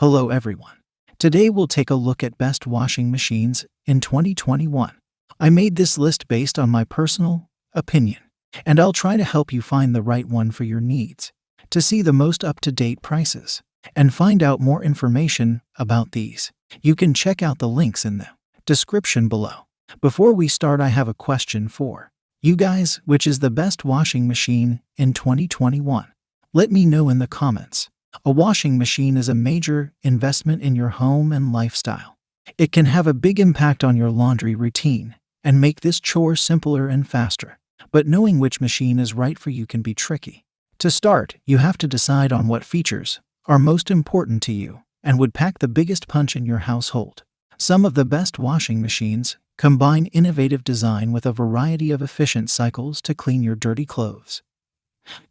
Hello everyone. Today we'll take a look at best washing machines in 2021. I made this list based on my personal opinion, and I'll try to help you find the right one for your needs. To see the most up-to-date prices and find out more information about these, you can check out the links in the description below. Before we start, I have a question for you guys. Which is the best washing machine in 2021? Let me know in the comments. A washing machine is a major investment in your home and lifestyle. It can have a big impact on your laundry routine and make this chore simpler and faster. But knowing which machine is right for you can be tricky. To start, you have to decide on what features are most important to you and would pack the biggest punch in your household. Some of the best washing machines combine innovative design with a variety of efficient cycles to clean your dirty clothes,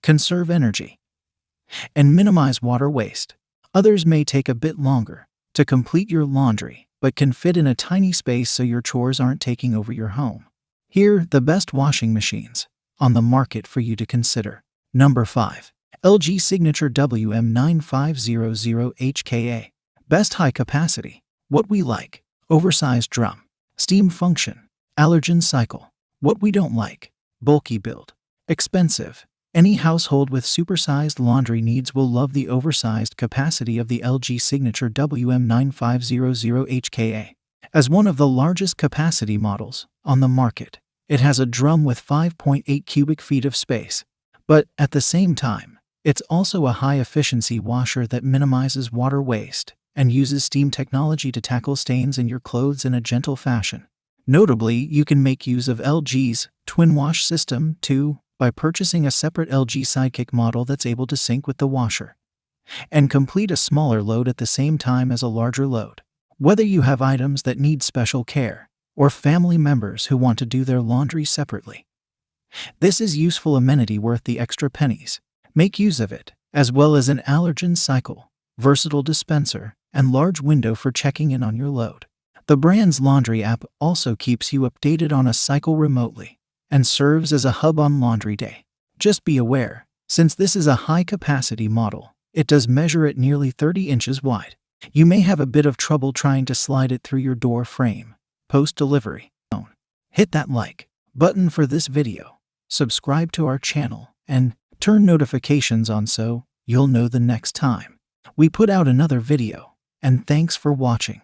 conserve energy, and minimize water waste. Others may take a bit longer to complete your laundry, but can fit in a tiny space so your chores aren't taking over your home. Here, the best washing machines on the market for you to consider. Number 5. LG Signature WM9500HKA. Best high capacity. What we like. Oversized drum. Steam function. Allergen cycle. What we don't like. Bulky build. Expensive. Any household with supersized laundry needs will love the oversized capacity of the LG Signature WM9500HKA. As one of the largest capacity models on the market, it has a drum with 5.8 cubic feet of space. But at the same time, it's also a high-efficiency washer that minimizes water waste and uses steam technology to tackle stains in your clothes in a gentle fashion. Notably, you can make use of LG's twin wash system too, by purchasing a separate LG Sidekick model that's able to sync with the washer and complete a smaller load at the same time as a larger load. Whether you have items that need special care or family members who want to do their laundry separately, this is useful amenity worth the extra pennies. Make use of it, as well as an allergen cycle, versatile dispenser, and large window for checking in on your load. The brand's laundry app also keeps you updated on a cycle remotely and serves as a hub on laundry day. Just be aware, since this is a high-capacity model, it does measure at nearly 30 inches wide. You may have a bit of trouble trying to slide it through your door frame post-delivery. Hit that like button for this video, subscribe to our channel, and turn notifications on so you'll know the next time we put out another video. And thanks for watching.